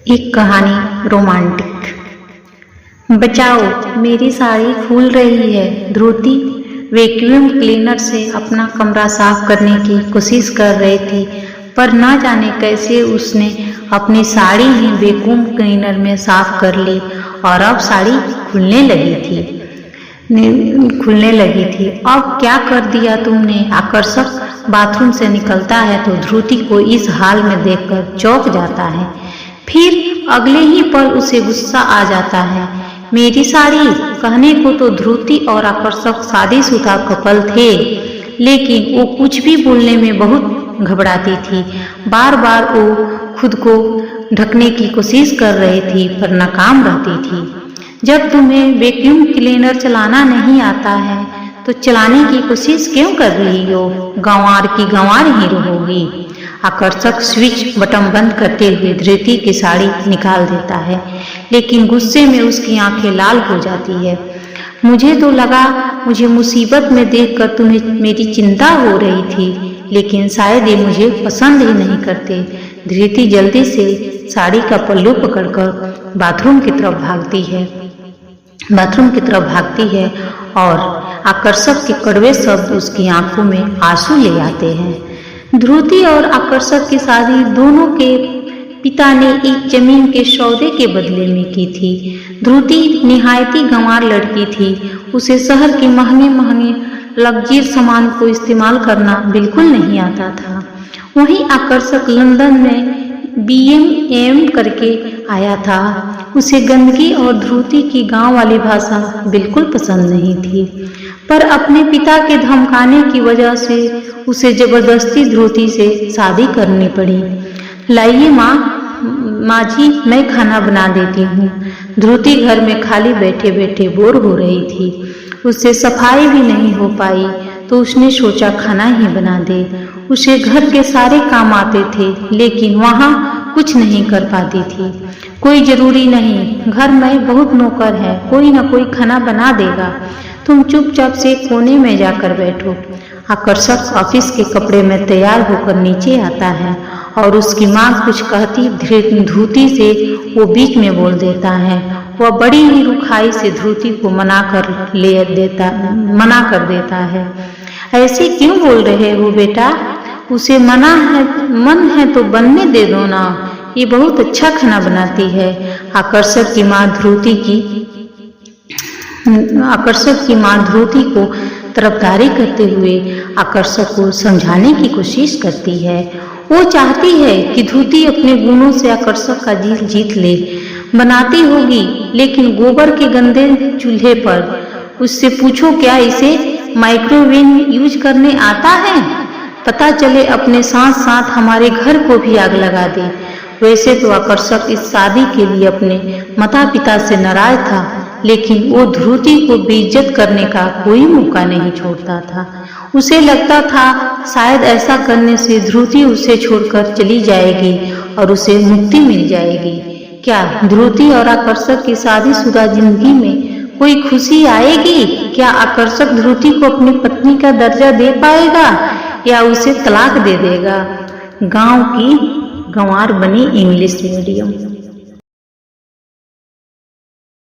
एक कहानी रोमांटिक। बचाओ, मेरी साड़ी फूल रही है। ध्रुति वैक्यूम क्लीनर से अपना कमरा साफ करने की कोशिश कर रही थी, पर न जाने कैसे उसने अपनी साड़ी ही वैक्यूम क्लीनर में साफ कर ली और अब साड़ी खुलने लगी थी। अब क्या कर दिया तुमने? आकर्षक बाथरूम से निकलता है तो ध्रुति को इस हाल में देखकर चौंक जाता है। फिर अगले ही पल उसे गुस्सा आ जाता है। मेरी साड़ी कहने को तो ध्रुति और आकर्षक शादीशुदा कपल थे, लेकिन वो कुछ भी बोलने में बहुत घबराती थी। बार बार वो खुद को ढकने की कोशिश कर रही थी, पर नाकाम रहती थी। जब तुम्हें वैक्यूम क्लीनर चलाना नहीं आता है तो चलाने की कोशिश क्यों कर रही हो? गंवार की गंवार ही रहोगी। आकर्षक स्विच बटन बंद करते हुए ध्रुति की साड़ी निकाल देता है, लेकिन गुस्से में उसकी आंखें लाल हो जाती है। मुझे तो लगा मुझे मुसीबत में देखकर तुम्हें मेरी चिंता हो रही थी, लेकिन शायद ये मुझे पसंद ही नहीं करते। ध्रुति जल्दी से साड़ी का पल्लू पकड़कर बाथरूम की तरफ भागती है और आकर्षक के कड़वे शब्द उसकी आंखों में आंसू ले आते हैं। ध्रुति और आकर्षक की शादी दोनों के पिता ने एक जमीन के सौदे के बदले में की थी। ध्रुति निहायती गंवार लड़की थी। उसे शहर के महंगे लग्जरी सामान को इस्तेमाल करना बिल्कुल नहीं आता था। वहीं आकर्षक लंदन में BM करके आया था। उसे गंदगी और ध्रुति की गांव वाली भाषा बिल्कुल पसंद नहीं थी, पर अपने पिता के धमकाने की वजह से उसे जबरदस्ती ध्रुति से शादी करनी पड़ी। लाइए माँ जी, मैं खाना बना देती हूँ। ध्रुति घर में खाली बैठे बैठे बोर हो रही थी। उससे सफाई भी नहीं हो पाई, तो उसने सोचा खाना ही बना दे। उसे घर के सारे काम आते थे, लेकिन वहाँ कुछ नहीं कर पाती थी। कोई जरूरी नहीं, घर में बहुत नौकर है, कोई ना कोई खाना बना देगा। तुम चुपचाप से कोने में जाकर बैठो। आकर्षक ऑफिस के कपड़े में तैयार होकर नीचे आता है और उसकी माँ कुछ कहती ध्रुति से वो बीच में बोल देता है। वह बड़ी ही रुखाई से ध्रुति को मना कर देता है। ऐसे क्यों बोल रहे हो बेटा? उसे मन है तो बनने दे दो ना, ये बहुत अच्छा खाना बनाती है। आकर्षक की माँ ध्रुति को तरफदारी करते हुए आकर्षक को समझाने की कोशिश करती है। वो चाहती है कि ध्रुति अपने गुणों से आकर्षक का दिल जीत ले। बनाती होगी, लेकिन गोबर के गंदे चूल्हे पर। उससे पूछो क्या इसे माइक्रोवेव यूज करने आता है? पता चले अपने साथ साथ हमारे घर को भी आग लगा दे। वैसे तो आकर्षक इस शादी के लिए अपने माता पिता से नाराज था, लेकिन वो ध्रुति को बेइज्जत करने का कोई मौका नहीं छोड़ता था। उसे लगता था शायद ऐसा करने से ध्रुति उसे छोड़कर चली जाएगी और उसे मुक्ति मिल जाएगी। क्या ध्रुति और आकर्षक की शादीशुदा जिंदगी में कोई खुशी आएगी? क्या आकर्षक ध्रुति को अपनी पत्नी का दर्जा दे पाएगा या उसे तलाक दे देगा? गांव की गंवार बनी इंग्लिश मीडियम।